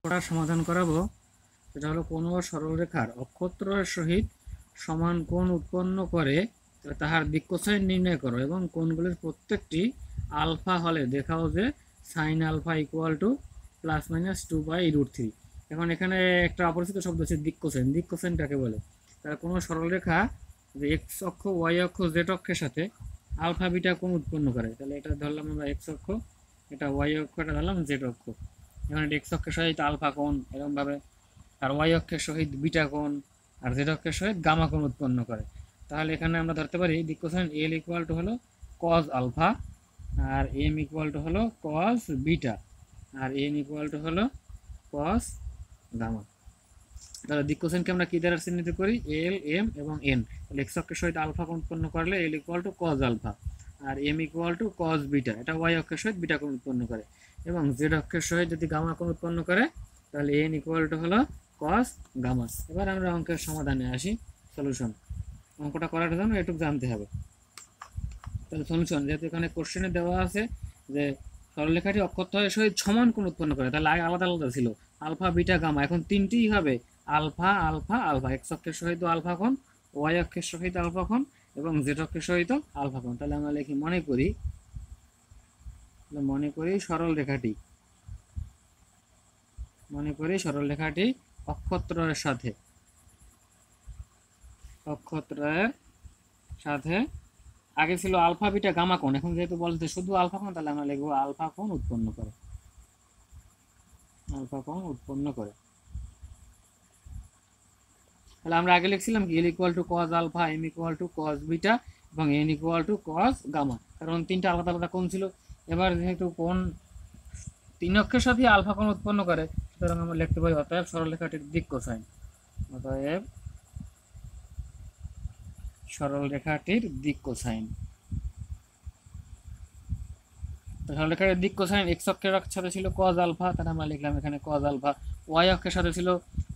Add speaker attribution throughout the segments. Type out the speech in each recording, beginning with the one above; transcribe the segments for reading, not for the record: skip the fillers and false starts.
Speaker 1: ওটা সমাধান করাবো। সেটা হলো কোনো সরলরেখার অক্ষত্রয়ের সহিত সমান কোণ উৎপন্ন করে তাহার দিক কোসাইন নির্ণয় করো এবং কোণগুলির প্রত্যেকটি আলফা হলে দেখাও যে sine alpha equal to plus minus 2/√3। এখন এখানে একটা অপরিচিত শব্দ আছে দিক কোসাইন। দিক কোসাইন কাকে বলে? তাহলে কোনো সরলরেখা যে এক্স অক্ষ ওয়াই অক্ষ জেড অক্ষের সাথে আলফা বিটা কোণ উৎপন্ন করে, তাহলে এটা ধরলাম আমরা এক্স অক্ষ, এটা ওয়াই অক্ষ, এটা ধরলাম জেড অক্ষ। এখানে এক্স অক্ষের সহিত আলফা কোণ এরকমভাবে, আর ওয়াই অক্ষের সহিত বিটা কোণ, আর জেড অক্ষের সহিত গামা কোণ উৎপন্ন করে। তাহলে এখানে আমরা ধরতে পারি দিক কোসাইন এল ইকুয়াল টু হলো কজ আলফা, আর এম ইকুয়াল টু হলো কজ বিটা, আর এন ইকুয়াল টু হলো কজ গামা। তাহলে দিক কোসাইনকে আমরা কি দ্বারা চিহ্নিত করি? এল, এম এবং এন। তাহলে এক্স অক্ষের সহিত আলফা কোণ উৎপন্ন করলে L equal to cos alpha, আর M equal to cos beta, এটা ওয়াই অক্ষের সহিত বিটা কোণ উৎপন্ন করে। এবং জেড অক্ষের সহিত যদি গামা কোণ উৎপন্ন করে তাহলে এন ইকুয়াল টু হলো কস গামা। এবার আমরা অঙ্কের সমাধানে আসি, সলিউশন। অঙ্কটা করার জন্য এটুকু জানতে হবে। তাহলে সলিউশন, যেহেতু এখানে কোশ্চেনে দেওয়া আছে যে সরলরেখাটি অক্ষত্রয়ের সহিত সমান কোণ উৎপন্ন করে, তাহলে আগে আলাদা আলাদা ছিল আলফা বিটা গামা, এখন তিনটিই হবে আলফা আলফা আলফা। এক্স অক্ষের সহিত আলফা কোণ, ওয়াই অক্ষের সহিত আলফা কোণ এবং জেড অক্ষের সহিত আলফা কোণ। তাহলে আমরা লিখি মনে করি সরল রেখাটি অক্ষত্রয়ের সাথে আগে ছিল আলফা বিটা গামা কোণ, এখন যেহেতু বলতে শুধু আলফা কোণ, তাহলে আমরা লিখবো আলফা কোণ উৎপন্ন করে। তাহলে আমরা আগে লিখছিলাম কি L equal to cos alpha, M equal to cos beta এবং N equal to cos gamma, কারণ তিনটা আলাদা আলাদা কোণ ছিল। এবার যেহেতু কোণ তিন অক্ষের সাথে আলফা কোণ উৎপন্ন করে, সুতরাং আমরা লিখতে পারি অতএব সরলরেখাটির দিক কোসাইন। সরলরেখাটির দিক কোসাইন এক্স অক্ষের সাথে ছিল কজ আলফা, তাহলে আমরা লিখলাম এখানে কজ আলফা। ওয়াই অক্ষের সাথে ছিল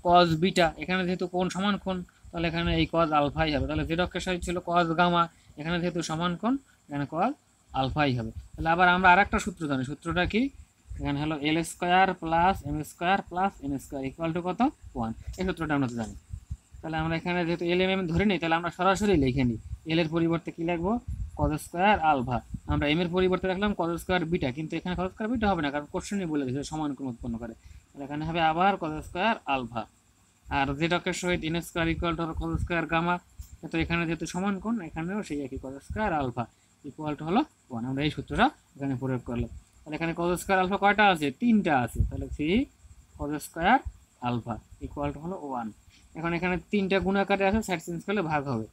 Speaker 1: কজ বিটা, এখানে যেহেতু কোণ সমান কোণ তাহলে এখানে এই কজ আলফাই হবে। তাহলে জেড অক্ষের সাথে ছিল কজ গামা, এখানে যেহেতু সমান কোণ এখানে কজ আলফাই হবে। তাহলে আবার আমরা আরেকটা সূত্র জানি, সূত্রটা কি? এখানে হলো L square plus M square plus N square equal to কত? 1। এই সূত্রটা আমরা তো জানি। তাহলে আমরা এখানে যেহেতু এল এম ধরে নিই, তাহলে আমরা সরাসরি লিখে নিই এল এর পরিবর্তে কি লিখবো? Cos square alpha. আমরা এম এর পরিবর্তে রাখলাম কজ স্কোয়ার বিটা, কিন্তু এখানে কজ স্কোয়ার বিটা হবে না, কারণ কোশ্চেনই বলে দিয়েছে সমান কোণ উৎপন্ন করে। তাহলে এখানে হবে আবার কজ স্কোয়ার আলফা, আর জেড অক্ষের সহিত N square equal to cos square gamma. তো এখানে যেহেতু সমান কোণ, এখানেও সেই একই cos square alpha equal to হলো 1। আমরা এই সূত্রটা এখানে প্রয়োগ করলাম। তাহলে এখানে কজ স্কোয়ার আলফা কয়টা আছে? 3টা আছে। তাহলে 3 cos square alpha equal to হলো 1। এখন এখানে 3টা গুণাকারে আছে, সাইড চেঞ্জ করলে ভাগ হবে।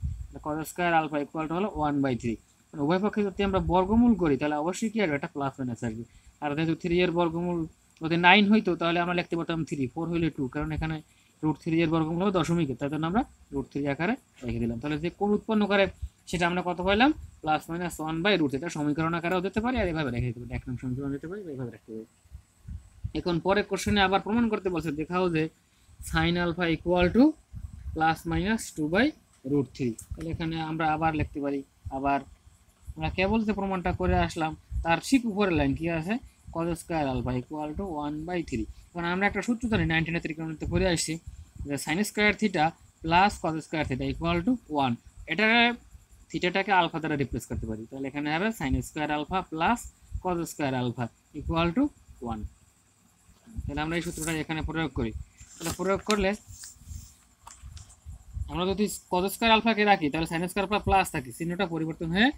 Speaker 1: Cos square alpha equal to হলো 1/3। উভয় পক্ষে যদি আমরা বর্গমূল করি তাহলে অবশ্যই কি হবে? একটা প্লাস মাইনাস আসবে। আর যেহেতু 3 এর বর্গমূল যদি 9 হইতো তাহলে আমরা লিখতে পারতাম 3, 4 হইলে 2, কারণ এখানে √3 এর বর্গমূল হবে দশমিকে, তার জন্য আমরা √3 আকারে রেখে দিলাম। তাহলে যে কোণ উৎপন্ন করে সেটা আমরা কত পাইলাম? Plus minus 1/√3। এটা সমীকরণ আকারেও দিতে পারি, আর এভাবে রেখে দিতে পারি, 1 নং সমীকরণ দিতে পারি, এইভাবে রাখতে পারি। এখন পরে কোশ্চেনে আবার প্রমাণ করতে বলছে, দেখাও যে sine alpha equal to plus minus 2/√3। তাহলে এখানে আমরা আবার লিখতে পারি, আবার আমরা কেবল যে প্রমাণটা করে আসলাম তার ঠিক উপরের লাইন কি আছে? Cos square alpha equal to 1/3। এখন আমরা একটা সূত্র জানি 19 ত্রিকোণমিতিতে করে আসছি যে sine square theta plus cos square theta equal to 1। এটা থিটাটাকে আলফা দ্বারা রিপ্লেস করতে পারি, তাহলে এখানে হবে sine square alpha plus cos square alpha equal to 1। তাহলে আমরা এই সূত্রটা এখানে প্রয়োগ করি। তাহলে প্রয়োগ করলে আমরা যদি কজ স্কোয়ার আলফাকে রাখি তাহলে সাইন স্কোয়ার আলফা প্লাস থাকে, চিহ্নটা পরিবর্তন হয়ে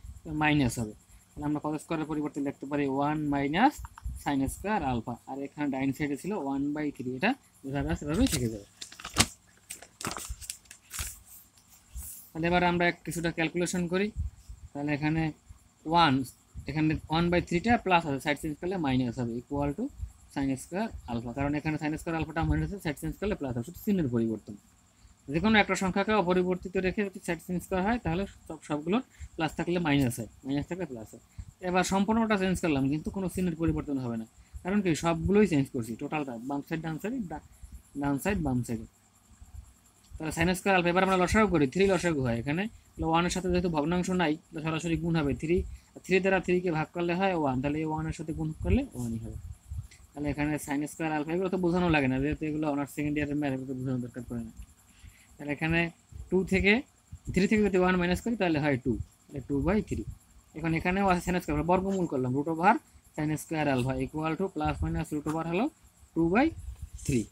Speaker 1: মাইনাস হবে। তাহলে আমরা কজ স্কোয়ারের পরিবর্তে লিখতে পারি 1 মাইনাস সাইন স্কোয়ার আলফা, আর এখানে ডাইন সাইডে ছিল 1/3। এটা যেভাবে আছে সেভাবেই থেকে যাবে। তাহলে এবার আমরা কিছুটা ক্যালকুলেশন করি। তাহলে এখানে 1, এখানে 1/3টা প্লাস আছে, সাইড চেঞ্জ করলে মাইনাস হবে equal to sine square alpha, কারণ এখানে সাইন স্কোয়ার আলফাটা মাইনাস আছে, সাইড চেঞ্জ করলে প্লাস হবে, শুধু চিহ্নের পরিবর্তন। যে কোনো একটা সংখ্যাকে অপরিবর্তিত রেখে যদি সাইড চেঞ্জ করা হয় তাহলে সবগুলোর প্লাস থাকলে মাইনাস হয়, মাইনাস থাকলে প্লাস হয়। এবার সম্পূর্ণটা চেঞ্জ করলাম কিন্তু কোনো চিহ্নের পরিবর্তন হবে না, কারণ কি সবগুলোই চেঞ্জ করছি, টোটালটা বাম সাইড ডান সাইড, ডান সাইড বাম সাইডে। তাহলে সাইন স্কোয়ার আলফা, এবার আমরা লসাগু করি, 3 লসাগু হয়। এখানে 1 এর সাথে যেহেতু ভগ্নাংশ নাই সরাসরি গুণ হবে, 3 দ্বারা 3কে ভাগ করলে হয় 1, তাহলে এই 1 এর সাথে গুণ করলে 1ই হবে। তাহলে এখানে সাইন স্কোয়ার আলফা এগুলো তো বোঝানো লাগে না, যেহেতু এগুলো অনার্স সেকেন্ড ইয়ারের ম্যাথ, এগুলো তো বোঝানোর দরকার পড়ে না। তাহলে এখানে 3 থেকে যদি 1 মাইনাস করি তাহলে হয় 2, তাহলে 2/3। এখন এখানেও আছে সাইন স্কোয়ার, বর্গমূল করলাম, root over sine square alpha equal to plus minus root over হলো 2/3।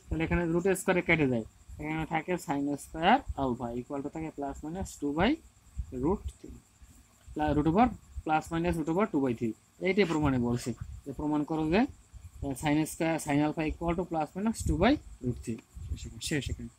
Speaker 1: তাহলে এখানে রুট স্কোয়ারে কেটে যায়, এখানে থাকে sine square alpha equal to থাকে plus minus 2/√3, root over plus minus root over 2/3। এইটাই প্রমাণে বলছে যে প্রমাণ করো যে sine square sine alpha equal to plus minus 2/√3। শেষ এখানে।